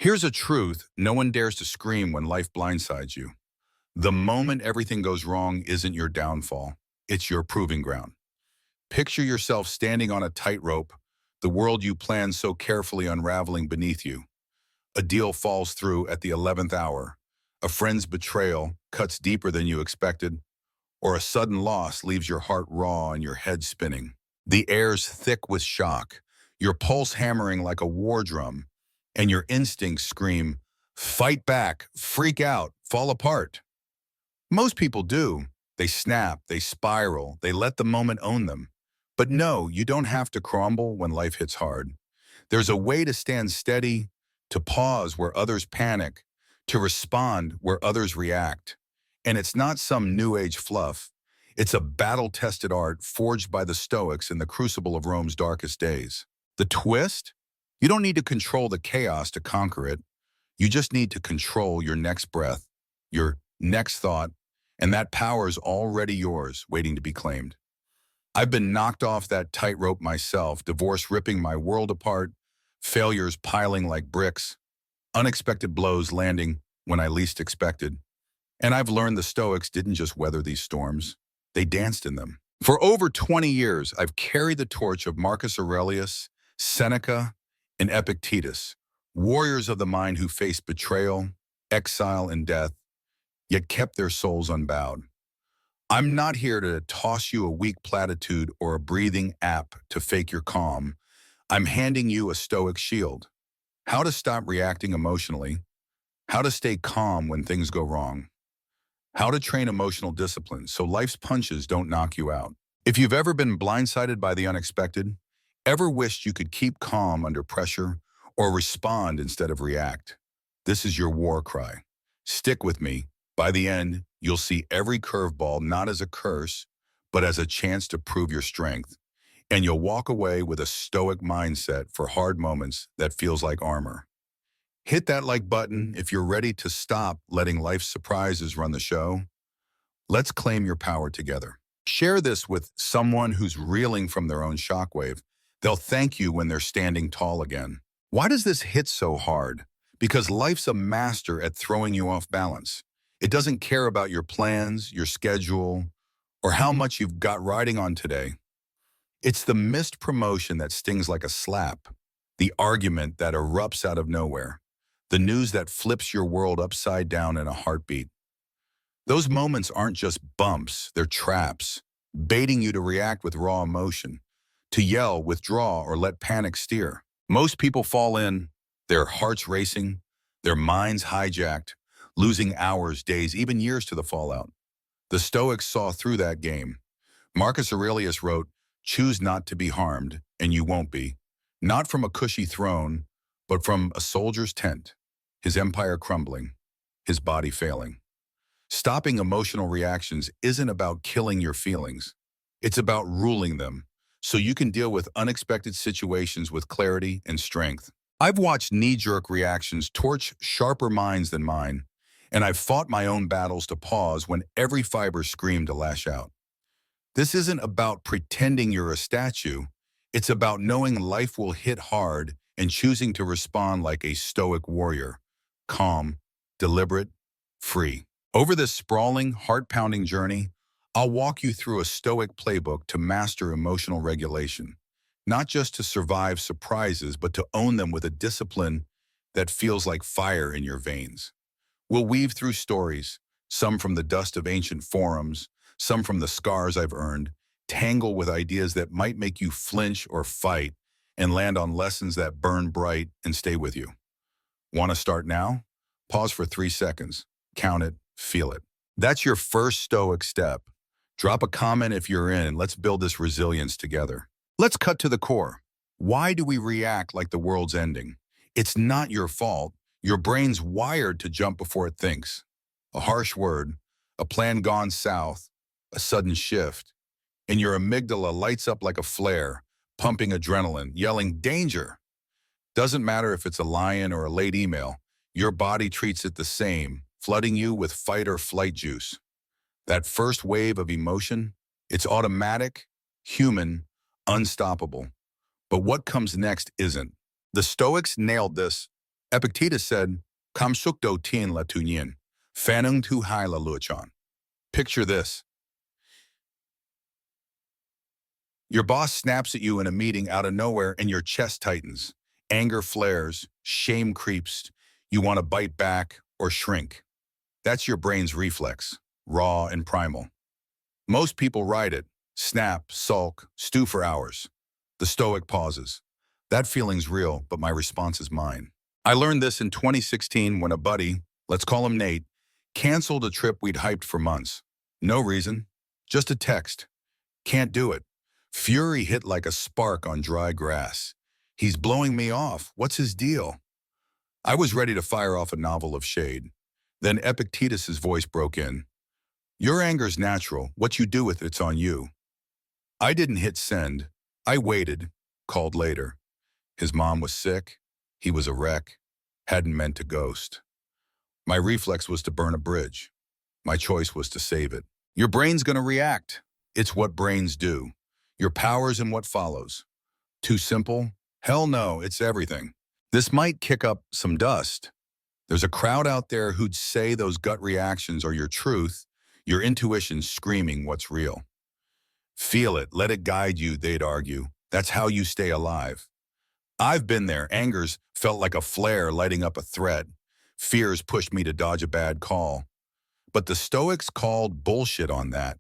Here's a truth no one dares to scream when life blindsides you. The moment everything goes wrong isn't your downfall, it's your proving ground. Picture yourself standing on a tightrope, the world you planned so carefully unraveling beneath you. A deal falls through at the 11th hour. A friend's betrayal cuts deeper than you expected, or a sudden loss leaves your heart raw and your head spinning. The air's thick with shock, your pulse hammering like a war drum, and your instincts scream, fight back, freak out, fall apart. Most people do. They snap, they spiral, they let the moment own them. But no, you don't have to crumble when life hits hard. There's a way to stand steady, to pause where others panic, to respond where others react. And it's not some new age fluff. It's a battle-tested art forged by the Stoics in the crucible of Rome's darkest days. The twist? You don't need to control the chaos to conquer it. You just need to control your next breath, your next thought, and that power is already yours, waiting to be claimed. I've been knocked off that tightrope myself, divorce ripping my world apart, failures piling like bricks, unexpected blows landing when I least expected. And I've learned the Stoics didn't just weather these storms, they danced in them. For over 20 years, I've carried the torch of Marcus Aurelius, Seneca, and Epictetus, warriors of the mind who faced betrayal, exile, and death, yet kept their souls unbowed. I'm not here to toss you a weak platitude or a breathing app to fake your calm. I'm handing you a Stoic shield. How to stop reacting emotionally, how to stay calm when things go wrong, how to train emotional discipline so life's punches don't knock you out. If you've ever been blindsided by the unexpected, ever wished you could keep calm under pressure or respond instead of react, this is your war cry. Stick with me. By the end, you'll see every curveball not as a curse, but as a chance to prove your strength. And you'll walk away with a stoic mindset for hard moments that feels like armor. Hit that like button if you're ready to stop letting life's surprises run the show. Let's claim your power together. Share this with someone who's reeling from their own shockwave. They'll thank you when they're standing tall again. Why does this hit so hard? Because life's a master at throwing you off balance. It doesn't care about your plans, your schedule, or how much you've got riding on today. It's the missed promotion that stings like a slap, the argument that erupts out of nowhere, the news that flips your world upside down in a heartbeat. Those moments aren't just bumps, they're traps, baiting you to react with raw emotion, to yell, withdraw, or let panic steer. Most people fall in, their hearts racing, their minds hijacked, losing hours, days, even years to the fallout. The Stoics saw through that game. Marcus Aurelius wrote, "Choose not to be harmed, and you won't be. Not from a cushy throne, but from a soldier's tent, his empire crumbling, his body failing." Stopping emotional reactions isn't about killing your feelings. It's about ruling them, so you can deal with unexpected situations with clarity and strength. I've watched knee-jerk reactions torch sharper minds than mine, and I've fought my own battles to pause when every fiber screamed to lash out. This isn't about pretending you're a statue. It's about knowing life will hit hard and choosing to respond like a stoic warrior, calm, deliberate, free. Over this sprawling, heart-pounding journey, I'll walk you through a stoic playbook to master emotional regulation, not just to survive surprises, but to own them with a discipline that feels like fire in your veins. We'll weave through stories, some from the dust of ancient forums, some from the scars I've earned, tangle with ideas that might make you flinch or fight, and land on lessons that burn bright and stay with you. Want to start now? Pause for 3 seconds. Count it, feel it. That's your first stoic step. Drop a comment if you're in, and let's build this resilience together. Let's cut to the core. Why do we react like the world's ending? It's not your fault. Your brain's wired to jump before it thinks. A harsh word, a plan gone south, a sudden shift, and your amygdala lights up like a flare, pumping adrenaline, yelling, "Danger!" Doesn't matter if it's a lion or a late email, your body treats it the same, flooding you with fight or flight juice. That first wave of emotion, it's automatic, human, unstoppable. But what comes next isn't. The Stoics nailed this. Epictetus said, Kam suk do tien la tu nyen, fanung tu hai la luochan. Picture this. Your boss snaps at you in a meeting out of nowhere and your chest tightens. Anger flares, shame creeps. You want to bite back or shrink. That's your brain's reflex, raw and primal. Most people ride it, snap, sulk, stew for hours. The Stoic pauses. That feeling's real, but my response is mine. I learned this in 2016 when a buddy, let's call him Nate, canceled a trip we'd hyped for months. No reason, just a text. Can't do it. Fury hit like a spark on dry grass. He's blowing me off. What's his deal? I was ready to fire off a novel of shade. Then Epictetus's voice broke in. Your anger's natural. What you do with it's on you. I didn't hit send. I waited, called later. His mom was sick. He was a wreck. Hadn't meant to ghost. My reflex was to burn a bridge. My choice was to save it. Your brain's gonna react. It's what brains do. Your power's in what follows. Too simple? Hell no, it's everything. This might kick up some dust. There's a crowd out there who'd say those gut reactions are your truth, your intuition screaming what's real. Feel it, let it guide you, they'd argue. That's how you stay alive. I've been there. Anger's felt like a flare lighting up a thread. Fears pushed me to dodge a bad call. But the Stoics called bullshit on that.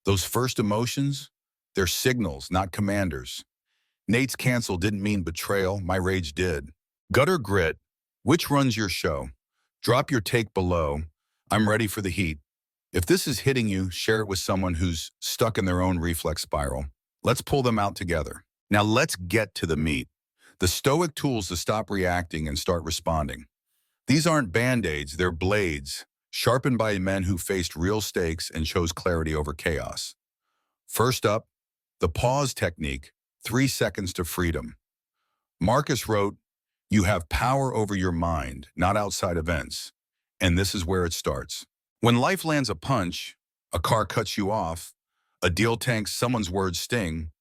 Those first emotions, they're signals, not commanders. Nate's cancel didn't mean betrayal, my rage did. Gut or grit, which runs your show? Drop your take below. I'm ready for the heat. If this is hitting you, share it with someone who's stuck in their own reflex spiral. Let's pull them out together. Now let's get to the meat. The Stoic tools to stop reacting and start responding. These aren't band-aids, they're blades, sharpened by men who faced real stakes and chose clarity over chaos. First up, the pause technique, 3 seconds to freedom. Marcus wrote, you have power over your mind, not outside events. And this is where it starts. When life lands a punch, a car cuts you off, a deal tanks, someone's words sting,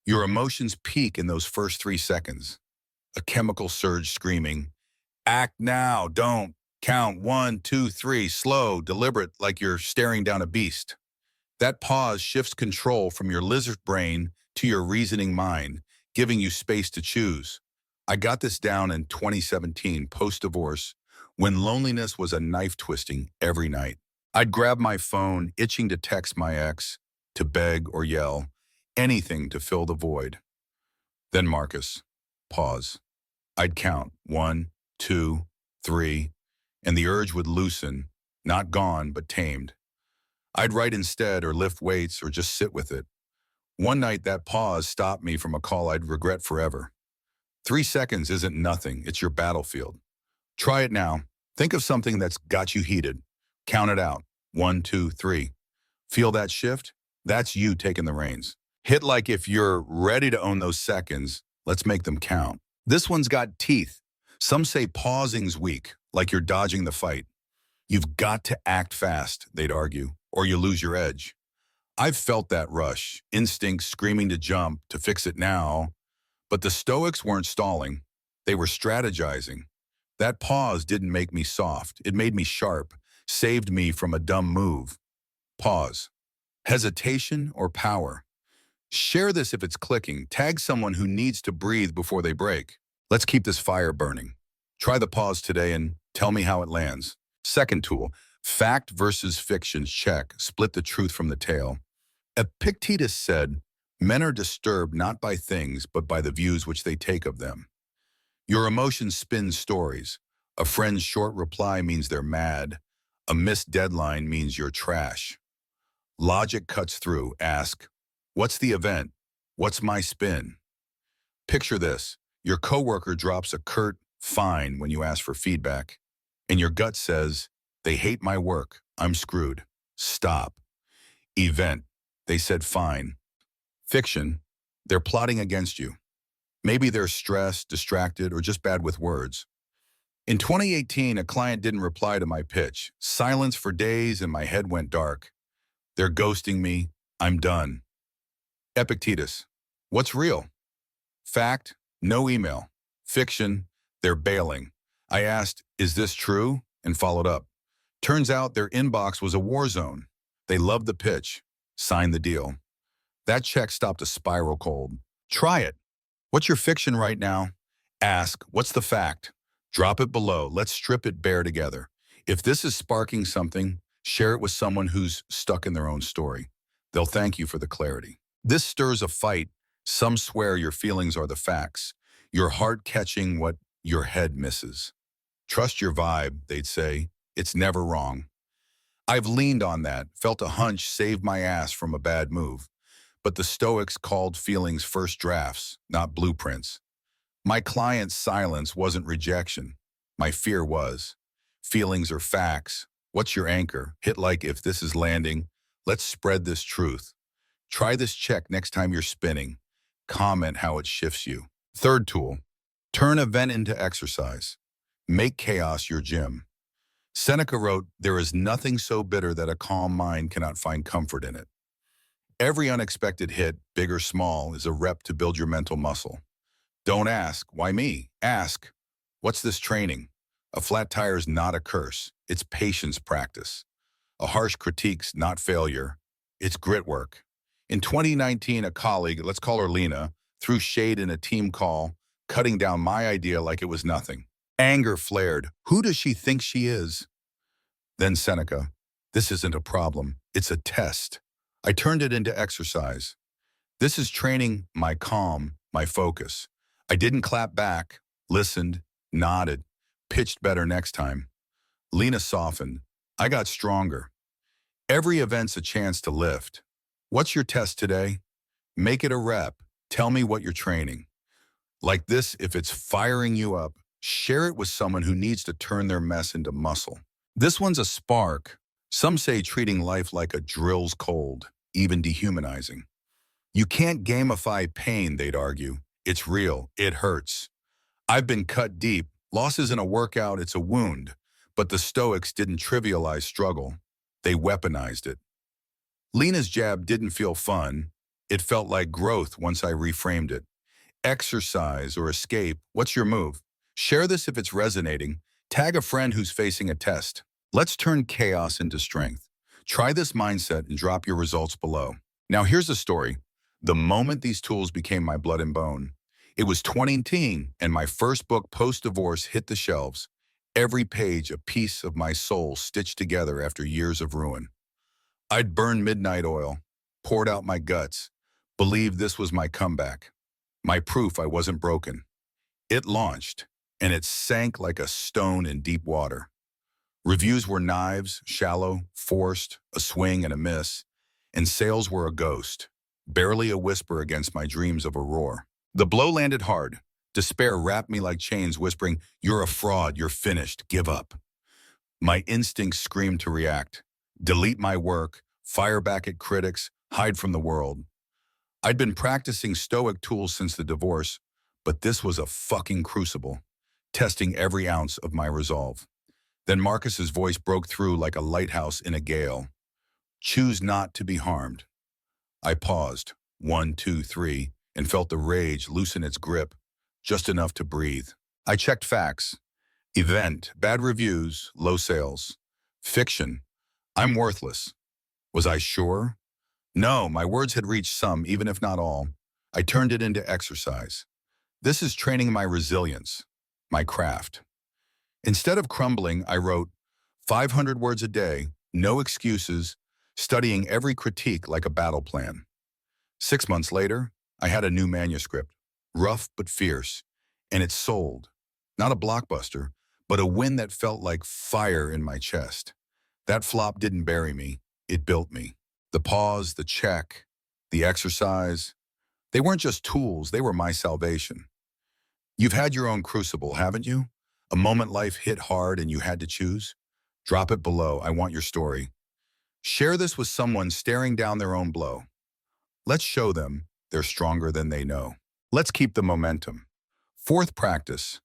your emotions peak in those first 3 seconds. A chemical surge screaming, act now, don't, count 1, 2, 3, slow, deliberate, like you're staring down a beast. That pause shifts control from your lizard brain to your reasoning mind, giving you space to choose. I got this down in 2017, post-divorce, when loneliness was a knife twisting every night. I'd grab my phone, itching to text my ex, to beg or yell, anything to fill the void. Then Marcus, pause. I'd count 1, 2, 3, and the urge would loosen, not gone, but tamed. I'd write instead or lift weights or just sit with it. One night that pause stopped me from a call I'd regret forever. 3 seconds isn't nothing, it's your battlefield. Try it now. Think of something that's got you heated. Count it out. 1, 2, 3. Feel that shift? That's you taking the reins. Hit like if you're ready to own those seconds, let's make them count. This one's got teeth. Some say pausing's weak, like you're dodging the fight. You've got to act fast, they'd argue, or you lose your edge. I've felt that rush, instinct screaming to jump, to fix it now. But the Stoics weren't stalling. They were strategizing. That pause didn't make me soft. It made me sharp, saved me from a dumb move. Pause. Hesitation or power? Share this if it's clicking. Tag someone who needs to breathe before they break. Let's keep this fire burning. Try the pause today and tell me how it lands. Second tool, fact versus fiction check. Split the truth from the tale. Epictetus said, men are disturbed not by things, but by the views which they take of them. Your emotions spin stories. A friend's short reply means they're mad. A missed deadline means you're trash. Logic cuts through. Ask, what's the event? What's my spin? Picture this. Your coworker drops a curt fine when you ask for feedback, and your gut says, they hate my work. I'm screwed. Stop. Event. They said fine. Fiction. They're plotting against you. Maybe they're stressed, distracted, or just bad with words. In 2018, a client didn't reply to my pitch. Silence for days and my head went dark. They're ghosting me. I'm done. Epictetus. What's real? Fact, no email. Fiction, they're bailing. I asked, "Is this true?" and followed up. Turns out their inbox was a war zone. They loved the pitch. Signed the deal. That check stopped a spiral cold. Try it. What's your fiction right now? Ask, what's the fact? Drop it below. Let's strip it bare together. If this is sparking something, share it with someone who's stuck in their own story. They'll thank you for the clarity. This stirs a fight. Some swear your feelings are the facts. Your heart catching what your head misses. Trust your vibe, they'd say. It's never wrong. I've leaned on that, felt a hunch saved my ass from a bad move. But the Stoics called feelings first drafts, not blueprints. My client's silence wasn't rejection. My fear was. Feelings are facts. What's your anchor? Hit like if this is landing. Let's spread this truth. Try this check next time you're spinning. Comment how it shifts you. Third tool, turn event into exercise. Make chaos your gym. Seneca wrote, "There is nothing so bitter that a calm mind cannot find comfort in it." Every unexpected hit, big or small, is a rep to build your mental muscle. Don't ask, why me? Ask, what's this training? A flat tire is not a curse. It's patience practice. A harsh critique's not failure. It's grit work. In 2019, a colleague, let's call her Lena, threw shade in a team call, cutting down my idea like it was nothing. Anger flared. Who does she think she is? Then Seneca, this isn't a problem. It's a test. I turned it into exercise. This is training my calm, my focus. I didn't clap back, listened, nodded, pitched better next time. Lena softened. I got stronger. Every event's a chance to lift. What's your test today? Make it a rep. Tell me what you're training. Like this, if it's firing you up, share it with someone who needs to turn their mess into muscle. This one's a spark. Some say treating life like a drill's cold, even dehumanizing. You can't gamify pain, they'd argue. It's real. It hurts. I've been cut deep. Loss isn't a workout, it's a wound. But the Stoics didn't trivialize struggle. They weaponized it. Lena's jab didn't feel fun. It felt like growth once I reframed it. Exercise or escape, what's your move? Share this if it's resonating. Tag a friend who's facing a test. Let's turn chaos into strength. Try this mindset and drop your results below. Now here's the story. The moment these tools became my blood and bone, it was 2018 and my first book post-divorce hit the shelves. Every page a piece of my soul stitched together after years of ruin. I'd burned midnight oil, poured out my guts, believed this was my comeback. My proof I wasn't broken. It launched, and it sank like a stone in deep water. Reviews were knives, shallow, forced, a swing and a miss, and sales were a ghost, barely a whisper against my dreams of a roar. The blow landed hard. Despair wrapped me like chains, whispering, "You're a fraud, you're finished, give up." My instincts screamed to react, delete my work, fire back at critics, hide from the world. I'd been practicing Stoic tools since the divorce, but this was a fucking crucible, testing every ounce of my resolve. Then Marcus's voice broke through like a lighthouse in a gale. Choose not to be harmed. I paused, 1, 2, 3, and felt the rage loosen its grip, just enough to breathe. I checked facts. Event, bad reviews, low sales. Fiction, I'm worthless. Was I sure? No, my words had reached some, even if not all. I turned it into exercise. This is training my resilience, my craft. Instead of crumbling, I wrote 500 words a day, no excuses, studying every critique like a battle plan. 6 months later, I had a new manuscript, rough but fierce, and it sold. Not a blockbuster, but a win that felt like fire in my chest. That flop didn't bury me, it built me. The pause, the check, the exercise, they weren't just tools, they were my salvation. You've had your own crucible, haven't you? A moment life hit hard and you had to choose? Drop it below, I want your story. Share this with someone staring down their own blow. Let's show them they're stronger than they know. Let's keep the momentum. Fourth practice,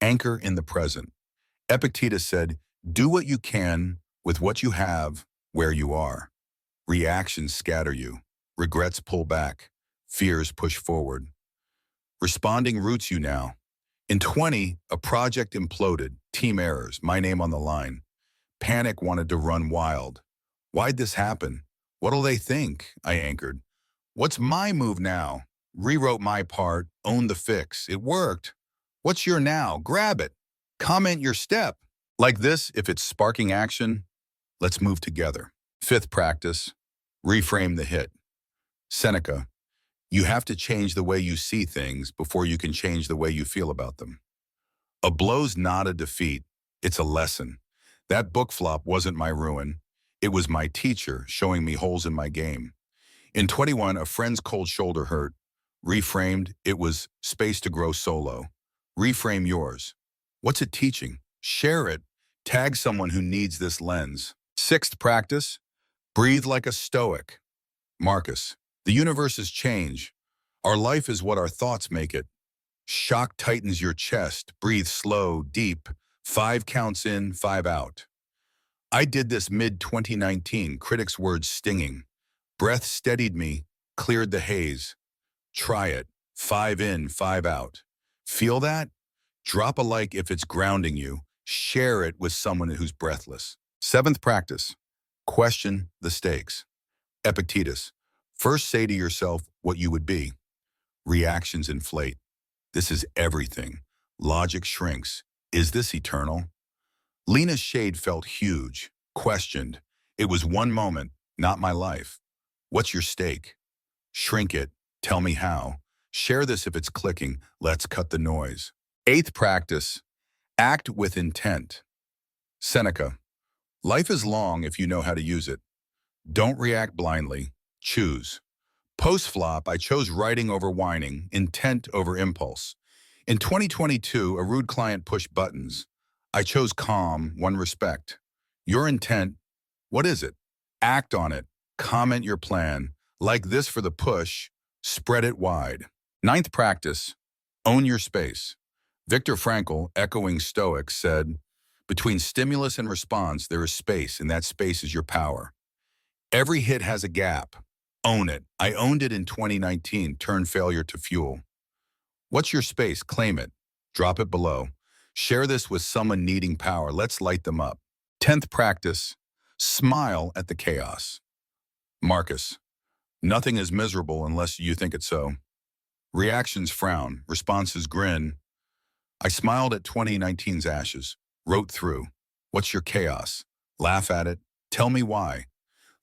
anchor in the present. Epictetus said, do what you can with what you have where you are. Reactions scatter you. Regrets pull back. Fears push forward. Responding roots you now. In 20, a project imploded, team errors, my name on the line. Panic wanted to run wild. Why'd this happen? What'll they think? I anchored. What's my move now? Rewrote my part, owned the fix. It worked. What's your now? Grab it. Comment your step. Like this, if it's sparking action, let's move together. Fifth practice, reframe the hit. Seneca, you have to change the way you see things before you can change the way you feel about them. A blow's not a defeat, it's a lesson. That book flop wasn't my ruin. It was my teacher showing me holes in my game. In 21, a friend's cold shoulder hurt. Reframed, it was space to grow solo. Reframe yours. What's it teaching? Share it. Tag someone who needs this lens. Sixth practice, breathe like a Stoic. Marcus, the universe is change. Our life is what our thoughts make it. Shock tightens your chest. Breathe slow, deep. 5 counts in, 5 out. I did this mid-2019, critics' words stinging. Breath steadied me, cleared the haze. Try it. 5 in, 5 out. Feel that? Drop a like if it's grounding you. Share it with someone who's breathless. Seventh practice, question the stakes. Epictetus, first say to yourself what you would be. Reactions inflate. This is everything. Logic shrinks. Is this eternal? Lena's shade felt huge, questioned. It was one moment, not my life. What's your stake? Shrink it. Tell me how. Share this if it's clicking. Let's cut the noise. Eighth practice, act with intent. Seneca, life is long if you know how to use it. Don't react blindly. Choose. Post-flop, I chose writing over whining, intent over impulse. In 2022, a rude client pushed buttons. I chose calm, won respect. Your intent, what is it? Act on it. Comment your plan. Like this for the push, spread it wide. Ninth practice, own your space. Viktor Frankl, echoing Stoics, said, between stimulus and response, there is space, and that space is your power. Every hit has a gap. Own it. I owned it in 2019, turn failure to fuel. What's your space? Claim it. Drop it below. Share this with someone needing power. Let's light them up. 10th practice, smile at the chaos. Marcus, nothing is miserable unless you think it's so. Reactions frown, responses grin. I smiled at 2019's ashes, wrote through. What's your chaos? Laugh at it. Tell me why.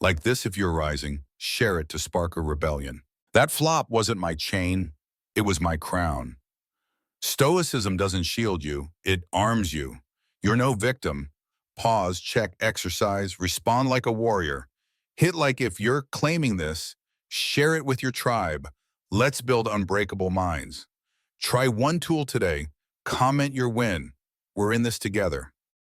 Like this if you're rising, share it to spark a rebellion. That flop wasn't my chain, it was my crown. Stoicism doesn't shield you, it arms you. You're no victim. Pause, check, exercise, respond like a warrior. Hit like if you're claiming this, share it with your tribe. Let's build unbreakable minds. Try one tool today. Comment your win. We're in this together.